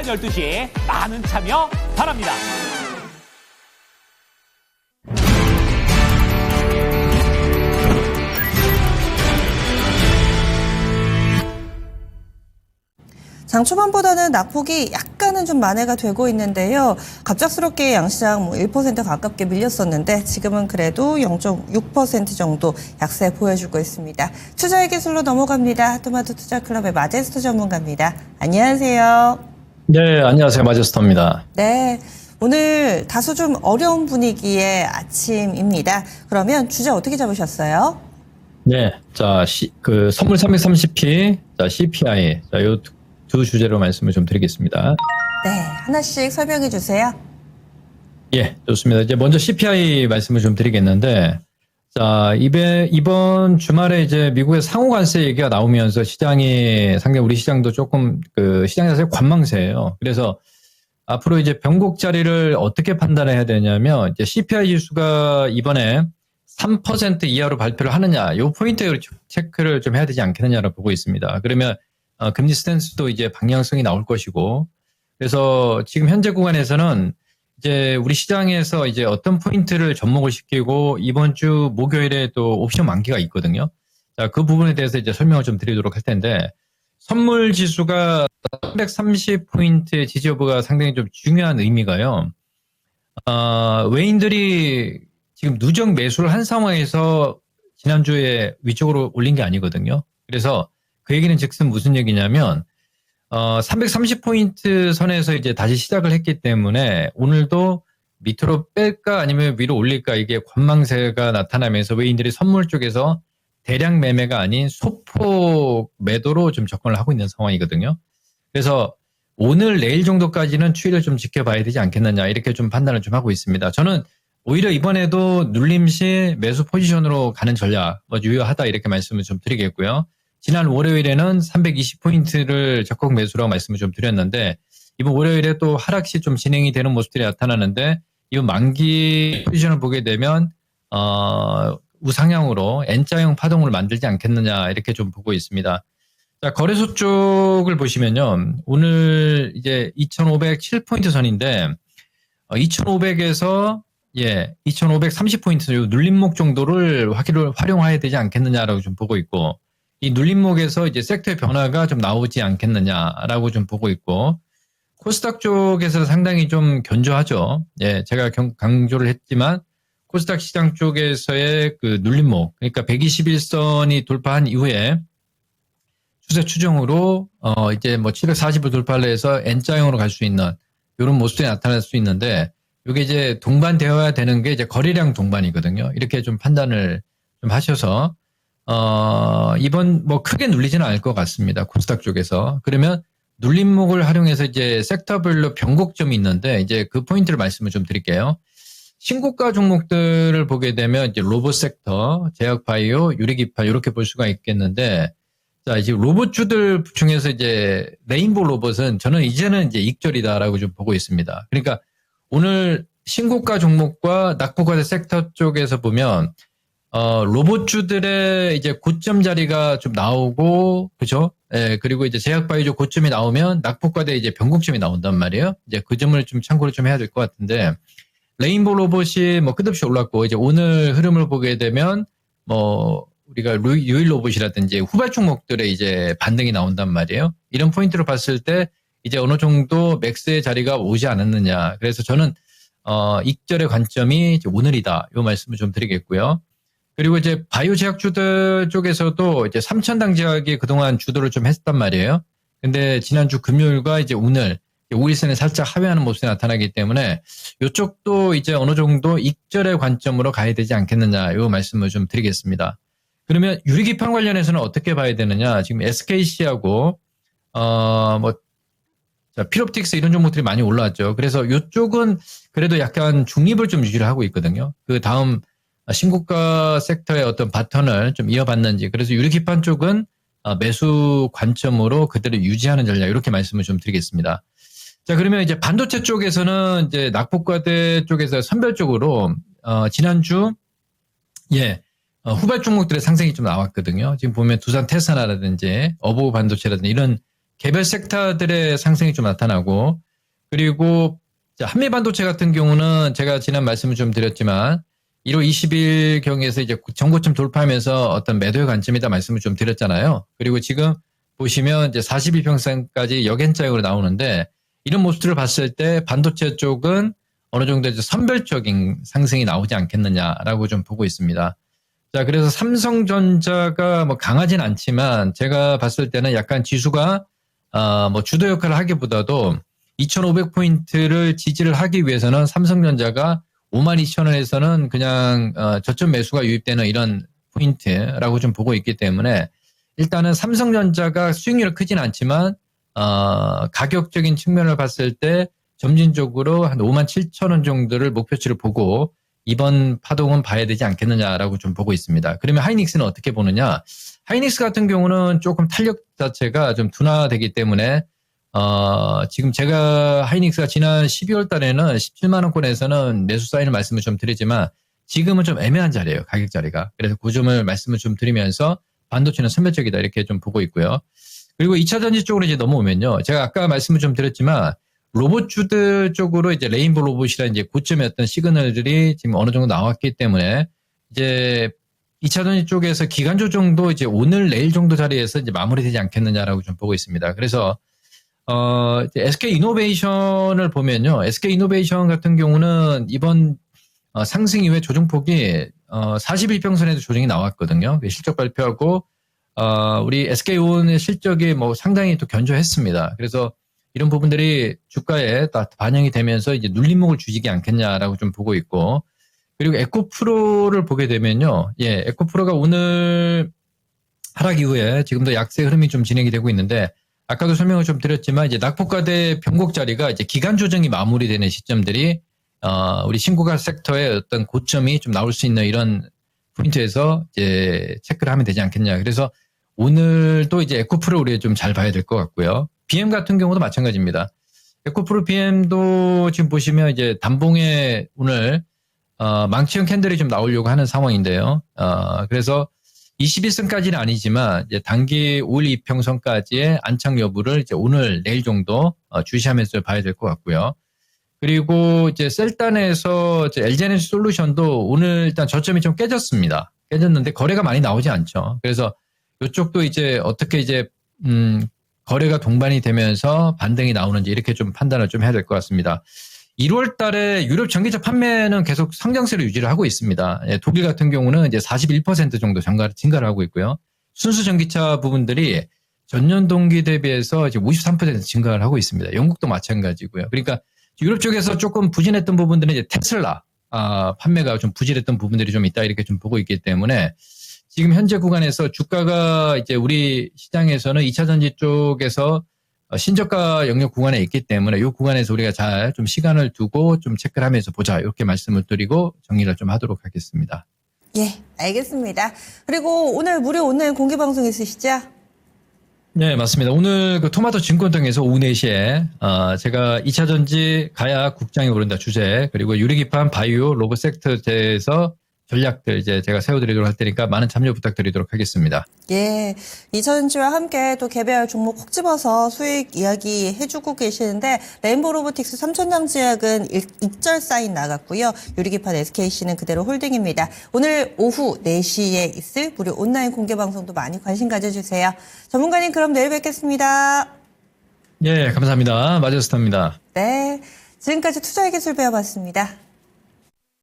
오전 12시 많은 참여 바랍니다. 장 초반보다는 낙폭이 약간은 좀 만회가 되고 있는데요. 갑작스럽게 양시장 1% 가깝게 밀렸었는데 지금은 그래도 0.6% 정도 약세 보여주고 있습니다. 투자의 기술로 넘어갑니다. 토마토 투자클럽의 마제스터 전문가입니다. 안녕하세요. 네, 안녕하세요. 마제스터입니다. 네. 오늘 다소 좀 어려운 분위기의 아침입니다. 그러면 주제 어떻게 잡으셨어요? 네, 자, 선물 330p, 자, CPI, 자, 요 두 주제로 말씀을 좀 드리겠습니다. 네, 하나씩 설명해 주세요. 예, 좋습니다. 이제 먼저 CPI 말씀을 좀 드리겠는데, 자, 이번 주말에 이제 미국의 상호 관세 얘기가 나오면서 시장이 상당히 우리 시장도 조금 시장이 사실 관망세예요. 그래서 앞으로 이제 변곡 자리를 어떻게 판단해야 되냐면, 이제 CPI 지수가 이번에 3% 이하로 발표를 하느냐, 요 포인트를 체크를 좀 해야 되지 않겠느냐라고 보고 있습니다. 그러면 금리 스탠스도 이제 방향성이 나올 것이고, 그래서 지금 현재 구간에서는 이제 우리 시장에서 이제 어떤 포인트를 접목을 시키고 이번 주 목요일에 또 옵션 만기가 있거든요. 자, 그 부분에 대해서 이제 설명을 좀 드리도록 할 텐데, 선물 지수가 330포인트의 지지 여부가 상당히 좀 중요한 의미가요. 외인들이 지금 누적 매수를 한 상황에서 지난주에 위쪽으로 올린 게 아니거든요. 그래서 그 얘기는 즉슨 무슨 얘기냐면, 330포인트 선에서 이제 다시 시작을 했기 때문에 오늘도 밑으로 뺄까 아니면 위로 올릴까 이게 관망세가 나타나면서 외인들이 선물 쪽에서 대량 매매가 아닌 소폭 매도로 좀 접근을 하고 있는 상황이거든요. 그래서 오늘 내일 정도까지는 추이를 좀 지켜봐야 되지 않겠느냐 이렇게 좀 판단을 좀 하고 있습니다. 저는 오히려 이번에도 눌림 시 매수 포지션으로 가는 전략 유효하다 이렇게 말씀을 좀 드리겠고요. 지난 월요일에는 320포인트를 적극 매수라고 말씀을 좀 드렸는데 이번 월요일에 또 하락시 좀 진행이 되는 모습들이 나타나는데 이번 만기 포지션을 보게 되면 우상향으로 N자형 파동을 만들지 않겠느냐 이렇게 좀 보고 있습니다. 자, 거래소 쪽을 보시면요. 오늘 이제 2507포인트 선인데 2500에서 2530포인트 눌림목 정도를 활용해야 되지 않겠느냐라고 좀 보고 있고 이 눌림목에서 이제 섹터의 변화가 좀 나오지 않겠느냐라고 좀 보고 있고 코스닥 쪽에서 상당히 좀 견조하죠. 예, 제가 강조를 했지만 코스닥 시장 쪽에서의 그 눌림목, 그러니까 121선이 돌파한 이후에 추세 추정으로 이제 뭐 740을 돌파를 해서 N자형으로 갈 수 있는 이런 모습이 나타날 수 있는데 이게 이제 동반되어야 되는 게 이제 거래량 동반이거든요. 이렇게 좀 판단을 좀 하셔서 이번 뭐 크게 눌리지는 않을 것 같습니다. 코스닥 쪽에서. 그러면 눌림목을 활용해서 이제 섹터별로 변곡점이 있는데 이제 그 포인트를 말씀을 좀 드릴게요. 신고가 종목들을 보게 되면 이제 로봇 섹터, 제약바이오, 유리기판 이렇게 볼 수가 있겠는데 자, 이제 로봇주들 중에서 이제 레인보우 로봇은 저는 이제는 이제 익절이다라고 좀 보고 있습니다. 그러니까 오늘 신고가 종목과 낙폭과대 섹터 쪽에서 보면 로봇주들의 이제 고점 자리가 좀 나오고, 그죠? 예, 그리고 이제 제약바이오 고점이 나오면 낙폭과대 이제 변곡점이 나온단 말이에요. 이제 그 점을 좀 참고를 좀 해야 될 것 같은데, 레인보우 로봇이 뭐 끝없이 올랐고, 이제 오늘 흐름을 보게 되면, 뭐, 우리가 유일 로봇이라든지 후발 종목들의 이제 반등이 나온단 말이에요. 이런 포인트로 봤을 때, 이제 어느 정도 맥스의 자리가 오지 않았느냐. 그래서 저는, 익절의 관점이 이제 오늘이다. 이 말씀을 좀 드리겠고요. 그리고 이제 바이오 제약주들 쪽에서도 이제 3,000당 제약이 그동안 주도를 좀 했단 말이에요. 근데 지난주 금요일과 이제 오늘 5일선에 살짝 하회하는 모습이 나타나기 때문에 이쪽도 이제 어느 정도 익절의 관점으로 가야 되지 않겠느냐 이 말씀을 좀 드리겠습니다. 그러면 유리기판 관련해서는 어떻게 봐야 되느냐? 지금 SKC하고 필옵틱스 이런 종목들이 많이 올라왔죠. 그래서 이쪽은 그래도 약간 중립을 좀 유지를 하고 있거든요. 그 다음 신고가 섹터의 어떤 바턴을 좀 이어봤는지, 그래서 유리기판 쪽은 매수 관점으로 그대로 유지하는 전략, 이렇게 말씀을 좀 드리겠습니다. 자, 그러면 이제 반도체 쪽에서는 이제 낙폭과대 쪽에서 선별적으로, 지난주, 후발 종목들의 상승이 좀 나왔거든요. 지금 보면 두산 테스나라든지, 어보우 반도체라든지 이런 개별 섹터들의 상승이 좀 나타나고 그리고 한미반도체 같은 경우는 제가 지난 말씀을 좀 드렸지만 1월 20일 경에서 이제 정고점 돌파하면서 어떤 매도의 관점이다 말씀을 좀 드렸잖아요. 그리고 지금 보시면 이제 42평선까지 역행장으로 나오는데 이런 모습들을 봤을 때 반도체 쪽은 어느 정도 이제 선별적인 상승이 나오지 않겠느냐라고 좀 보고 있습니다. 자, 그래서 삼성전자가 뭐 강하진 않지만 제가 봤을 때는 약간 지수가 뭐 주도 역할을 하기보다도 2,500포인트를 지지를 하기 위해서는 삼성전자가 52,000원에서는 그냥 저점 매수가 유입되는 이런 포인트라고 좀 보고 있기 때문에 일단은 삼성전자가 수익률은 크진 않지만 가격적인 측면을 봤을 때 점진적으로 한 57,000원 정도를 목표치를 보고 이번 파동은 봐야 되지 않겠느냐라고 좀 보고 있습니다. 그러면 하이닉스는 어떻게 보느냐? 하이닉스 같은 경우는 조금 탄력 자체가 좀 둔화되기 때문에 지금 제가 하이닉스가 지난 12월 달에는 17만원권에서는 매수 사인을 말씀을 좀 드리지만 지금은 좀 애매한 자리예요. 가격 자리가. 그래서 그 점을 말씀을 좀 드리면서 반도체는 선별적이다 이렇게 좀 보고 있고요. 그리고 2차 전지 쪽으로 이제 넘어오면요. 제가 아까 말씀을 좀 드렸지만 로봇주들 쪽으로 이제 레인보 로봇이라 이제 고점의 어떤 시그널들이 지금 어느 정도 나왔기 때문에 이제 2차 전지 쪽에서 기간 조정도 이제 오늘 내일 정도 자리에서 이제 마무리되지 않겠느냐라고 좀 보고 있습니다. 그래서 SK 이노베이션을 보면요. SK 이노베이션 같은 경우는 이번 상승 이후에 조정폭이 41평선에도 조정이 나왔거든요. 실적 발표하고 우리 SK온의 실적이 뭐 상당히 또 견조했습니다. 그래서 이런 부분들이 주가에 다 반영이 되면서 이제 눌림목을 주지기 않겠냐라고 좀 보고 있고 그리고 에코프로를 보게 되면요. 예, 에코프로가 오늘 하락 이후에 지금도 약세 흐름이 좀 진행이 되고 있는데 아까도 설명을 좀 드렸지만 이제 낙폭과대 변곡 자리가 이제 기간 조정이 마무리되는 시점들이 우리 신고가 섹터의 어떤 고점이 좀 나올 수 있는 이런 포인트에서 이제 체크를 하면 되지 않겠냐. 그래서 오늘도 이제 에코프로 우리가 좀 잘 봐야 될 것 같고요. BM 같은 경우도 마찬가지입니다. 에코프로 BM도 지금 보시면 이제 단봉에 오늘 망치형 캔들이 좀 나오려고 하는 상황인데요. 그래서 21선까지는 아니지만 이제 단기 5일 2평선까지의 안착 여부를 이제 오늘 내일 정도 주시하면서 봐야 될 것 같고요. 그리고 이제 셀단에서 이제 LG에너지 솔루션도 오늘 일단 저점이 좀 깨졌습니다. 깨졌는데 거래가 많이 나오지 않죠. 그래서 이쪽도 이제 어떻게 이제 거래가 동반이 되면서 반등이 나오는지 이렇게 좀 판단을 좀 해야 될 것 같습니다. 1월 달에 유럽 전기차 판매는 계속 성장세를 유지를 하고 있습니다. 예, 독일 같은 경우는 이제 41% 정도 증가를 하고 있고요. 순수 전기차 부분들이 전년 동기 대비해서 이제 53% 증가를 하고 있습니다. 영국도 마찬가지고요. 그러니까 유럽 쪽에서 조금 부진했던 부분들은 이제 테슬라 판매가 좀 부진했던 부분들이 좀 있다 이렇게 좀 보고 있기 때문에 지금 현재 구간에서 주가가 이제 우리 시장에서는 2차 전지 쪽에서 신저가 영역 구간에 있기 때문에 이 구간에서 우리가 잘 좀 시간을 두고 좀 체크를 하면서 보자 이렇게 말씀을 드리고 정리를 좀 하도록 하겠습니다. 예, 알겠습니다. 그리고 오늘 무료 온라인 공개 방송 있으시죠? 네, 맞습니다. 오늘 그 토마토 증권통에서 오후 4시에 제가 2차 전지 가야 국장이 오른다 주제 그리고 유리기판 바이오 로봇 섹터에 대해서 전략들 이제 제가 세워드리도록 할 테니까 많은 참여 부탁드리도록 하겠습니다. 예, 이천지와 함께 또 개별 종목 콕 집어서 수익 이야기 해주고 계시는데 레인보우 로보틱스 3천장 제약은 익절 사인 나갔고요. 유리기판 SKC는 그대로 홀딩입니다. 오늘 오후 4시에 있을 무료 온라인 공개 방송도 많이 관심 가져주세요. 전문가님 그럼 내일 뵙겠습니다. 예, 감사합니다. 마저스타입니다. 네, 지금까지 투자의 기술 배워봤습니다.